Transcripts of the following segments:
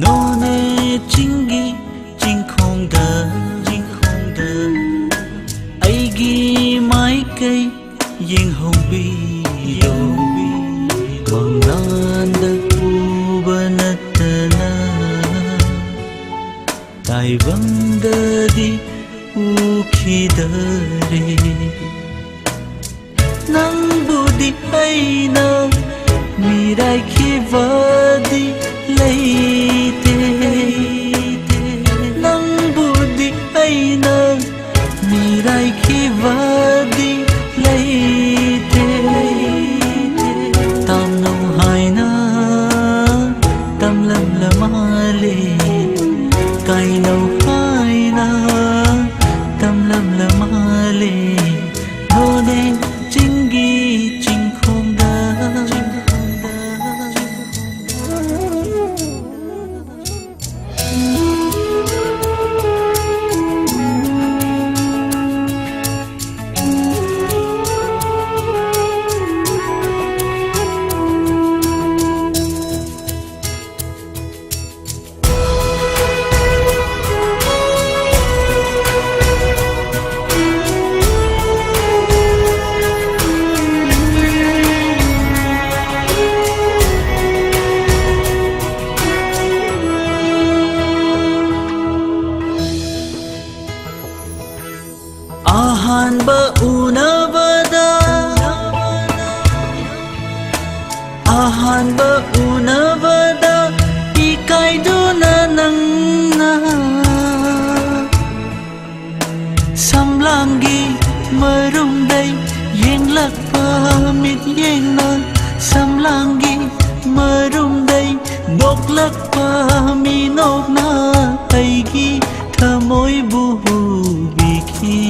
none chingi ching khong da aigi mai kai yeng hong bi do mangnanda ubanatana tai vanda di ukhidare nang budi aina mirai khivadi leite nang budi aina mirai khivadi leite tam nau haina tam lam lamale kai nau haina tam lam lamale none chingi ching khong da ahanba unavada ikaiduna nangna samlangi marumdai yenglakpa mit yengna samlangi marumdai noklakpa minokna aigi thamoi buhu bikhi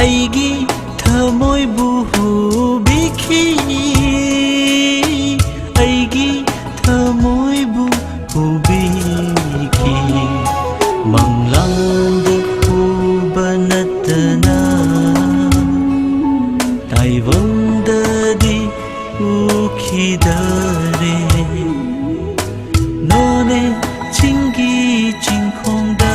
aigi thamoi buhu bikhi aigi thamoi buhu bikhi mangland ubanatana tai vanda di ukhidare none chingi ching khong da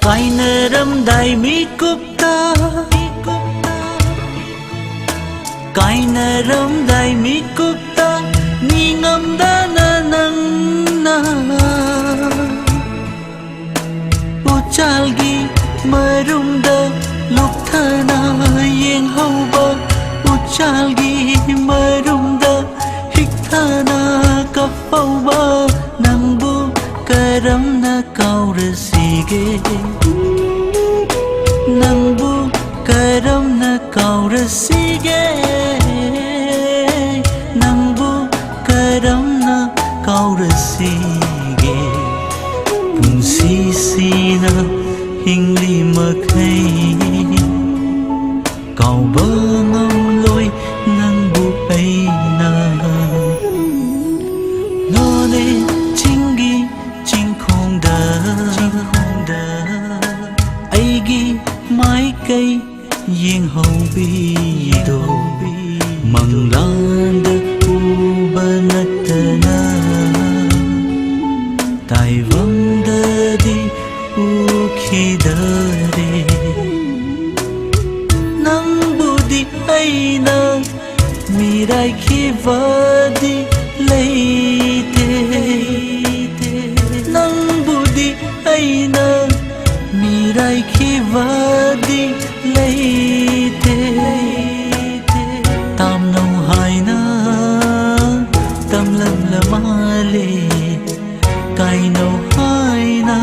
kainaram dai mi kupta kainaram dai mi kupta ningam dana nang na uchalgi marum da lukthana yeng hauba uchalgi marum da hikthana kapauba nangbu karam na kaurasige nangbu karam na kaurasige nangbu karam na kaurasige punsi sina hingli makai kauba ngam loi nangbu aina none chingi ching khong da aigi mai kai yeng hong bi do manglanda ubanatana tai vanda di ukhidare nang budi aina mirai khivadi leite nang budi aina mirai khivadi leite tam nau haina tam lam lamale kai nau haina